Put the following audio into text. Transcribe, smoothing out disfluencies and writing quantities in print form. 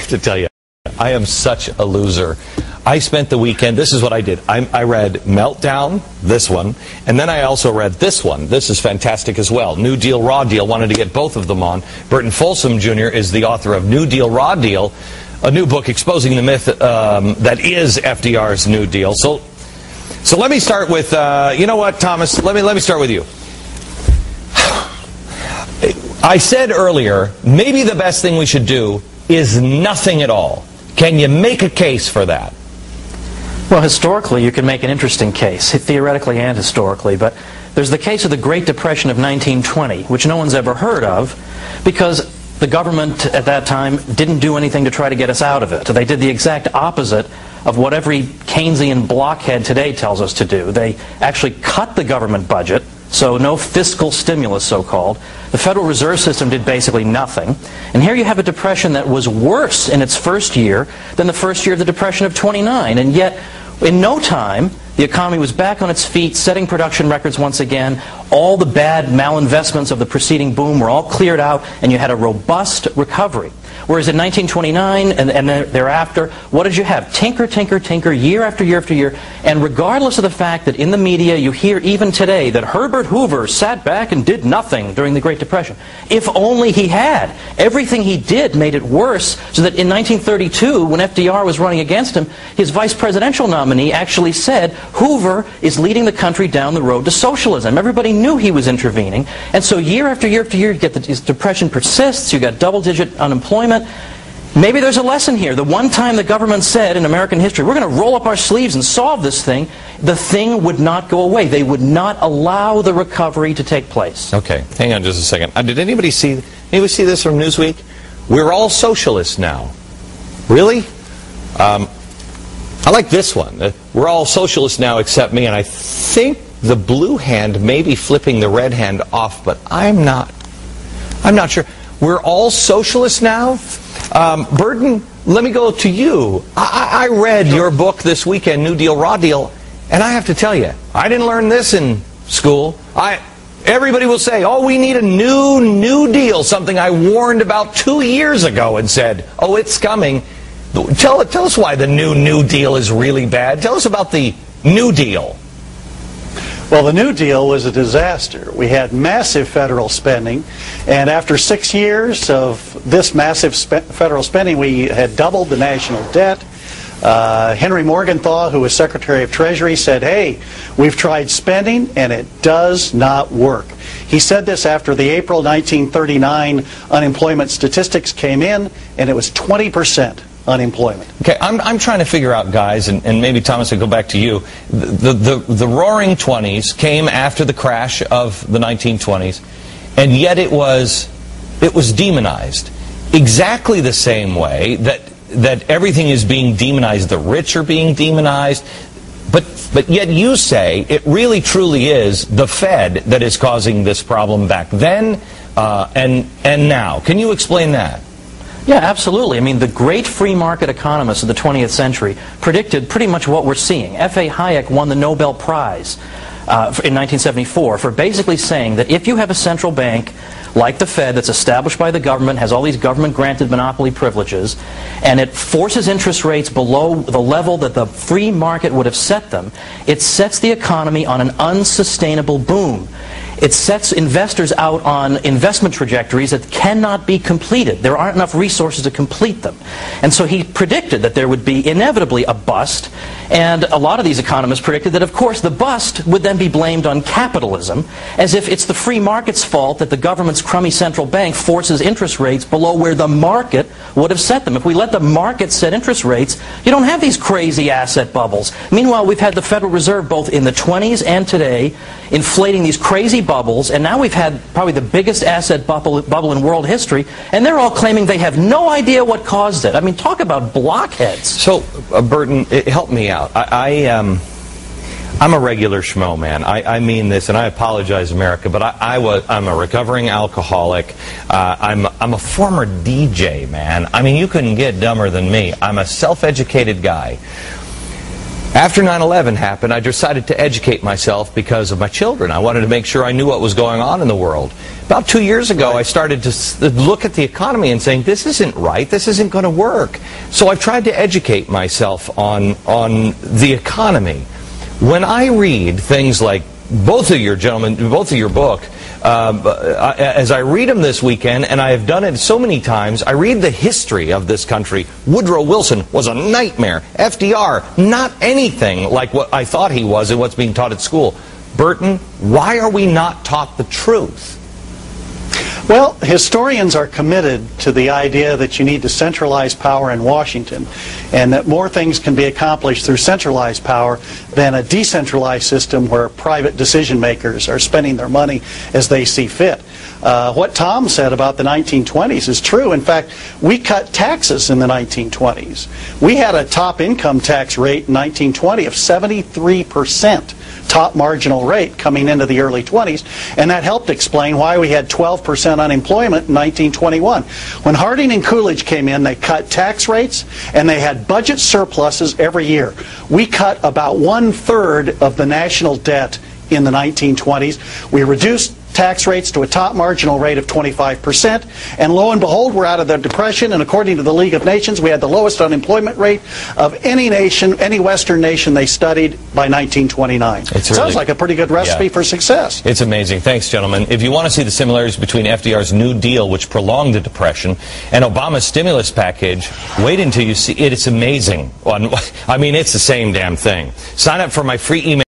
have to tell you, I am such a loser. I spent the weekend, this is what I did. I read Meltdown, this one, and then I also read this one. This is fantastic as well. New Deal, Raw Deal. Wanted to get both of them on. Burton Folsom Jr. is the author of New Deal, Raw Deal, a new book exposing the myth that is FDR's New Deal. So let me start with, you know what, Thomas? Let me start with you. I said earlier, maybe the best thing we should do is nothing at all. Can you make a case for that? Well, historically, you can make an interesting case, theoretically and historically, but there's the case of the Great Depression of 1920, which no one's ever heard of, because the government at that time didn't do anything to try to get us out of it. They did the exact opposite of what every Keynesian blockhead today tells us to do. They actually cut the government budget, so no fiscal stimulus, so-called. The Federal Reserve System did basically nothing. And here you have a depression that was worse in its first year than the first year of the Depression of '29. And yet, in no time, the economy was back on its feet, setting production records once again. All the bad malinvestments of the preceding boom were all cleared out, and you had a robust recovery. Whereas in 1929 and thereafter, what did you have? Tinker, tinker, tinker, year after year after year. And regardless of the fact that in the media you hear even today that Herbert Hoover sat back and did nothing during the Great Depression. If only he had. Everything he did made it worse, so that in 1932, when FDR was running against him, his vice presidential nominee actually said, Hoover is leading the country down the road to socialism. Everybody knew he was intervening. And so year after year after year, you get this depression persists, you got double-digit unemployment. Maybe there's a lesson here. The one time the government said in American history, we're going to roll up our sleeves and solve this thing, the thing would not go away. They would not allow the recovery to take place. Okay, hang on just a second. Did anybody see this from Newsweek? We're all socialists now. Really? I like this one. We're all socialists now except me, and I think the blue hand may be flipping the red hand off, but I'm not sure. We're all socialists now? Burton, let me go to you. I read your book this weekend, New Deal, Raw Deal, and I have to tell you, I didn't learn this in school. Everybody will say, oh, we need a new deal, something I warned about 2 years ago and said, oh, it's coming. Tell us why the new deal is really bad. Tell us about the New Deal. Well, the New Deal was a disaster. We had massive federal spending, and after 6 years of this massive federal spending, we had doubled the national debt. Henry Morgenthau, who was Secretary of Treasury, said, hey, we've tried spending, and it does not work. He said this after the April 1939 unemployment statistics came in, and it was 20%. Unemployment. Okay, I'm trying to figure out, guys, and maybe Thomas, I'll go back to you. The Roaring 20s came after the crash of the 1920s, and yet it was demonized exactly the same way that everything is being demonized. The rich are being demonized, but yet you say it really truly is the Fed that is causing this problem back then and now. Can you explain that? Yeah, absolutely. I mean, the great free market economists of the 20th century predicted pretty much what we're seeing. F.A. Hayek won the Nobel Prize in 1974 for basically saying that if you have a central bank like the Fed that's established by the government, has all these government-granted monopoly privileges, and it forces interest rates below the level that the free market would have set them, it sets the economy on an unsustainable boom. It sets investors out on investment trajectories that cannot be completed. There aren't enough resources to complete them. And so he predicted that there would be inevitably a bust, and a lot of these economists predicted that, of course, the bust would then be blamed on capitalism, as if it's the free market's fault that the government's crummy central bank forces interest rates below where the market would have set them. If we let the market set interest rates, you don't have these crazy asset bubbles. Meanwhile, we've had the Federal Reserve both in the 20s and today inflating these crazy bubbles, and now we've had probably the biggest asset bubble in world history, and they're all claiming they have no idea what caused it. I mean, talk about blockheads. So, Burton, help me out. I'm a regular schmo, man. I mean this, and I apologize, America, but I'm a recovering alcoholic. I'm a former DJ, man. I mean, you couldn't get dumber than me. I'm a self-educated guy. After 9/11 happened, I decided to educate myself because of my children. I wanted to make sure I knew what was going on in the world. About 2 years ago, I started to look at the economy and saying, this isn't right, this isn't going to work. So I've tried to educate myself on the economy. When I read things like both of your book, as I read them this weekend, and I have done it so many times, I read the history of this country. Woodrow Wilson was a nightmare. FDR, not anything like what I thought he was and what's being taught at school. Burton, why are we not taught the truth? Well, historians are committed to the idea that you need to centralize power in Washington, and that more things can be accomplished through centralized power than a decentralized system where private decision makers are spending their money as they see fit. What Tom said about the 1920s is true. In fact, we cut taxes in the 1920s. We had a top income tax rate in 1920 of 73%. Top marginal rate coming into the early 20s, and that helped explain why we had 12% unemployment in 1921. When Harding and Coolidge came in, they cut tax rates and they had budget surpluses every year. We cut about 1/3 of the national debt in the 1920s. We reduced tax rates to a top marginal rate of 25%, and lo and behold, we're out of the Depression, and according to the League of Nations, we had the lowest unemployment rate of any nation, any Western nation they studied by 1929. Sounds like a pretty good recipe for success. It's amazing. Thanks, gentlemen. If you want to see the similarities between FDR's New Deal, which prolonged the Depression, and Obama's stimulus package, wait until you see it. It's amazing. I mean, it's the same damn thing. Sign up for my free email.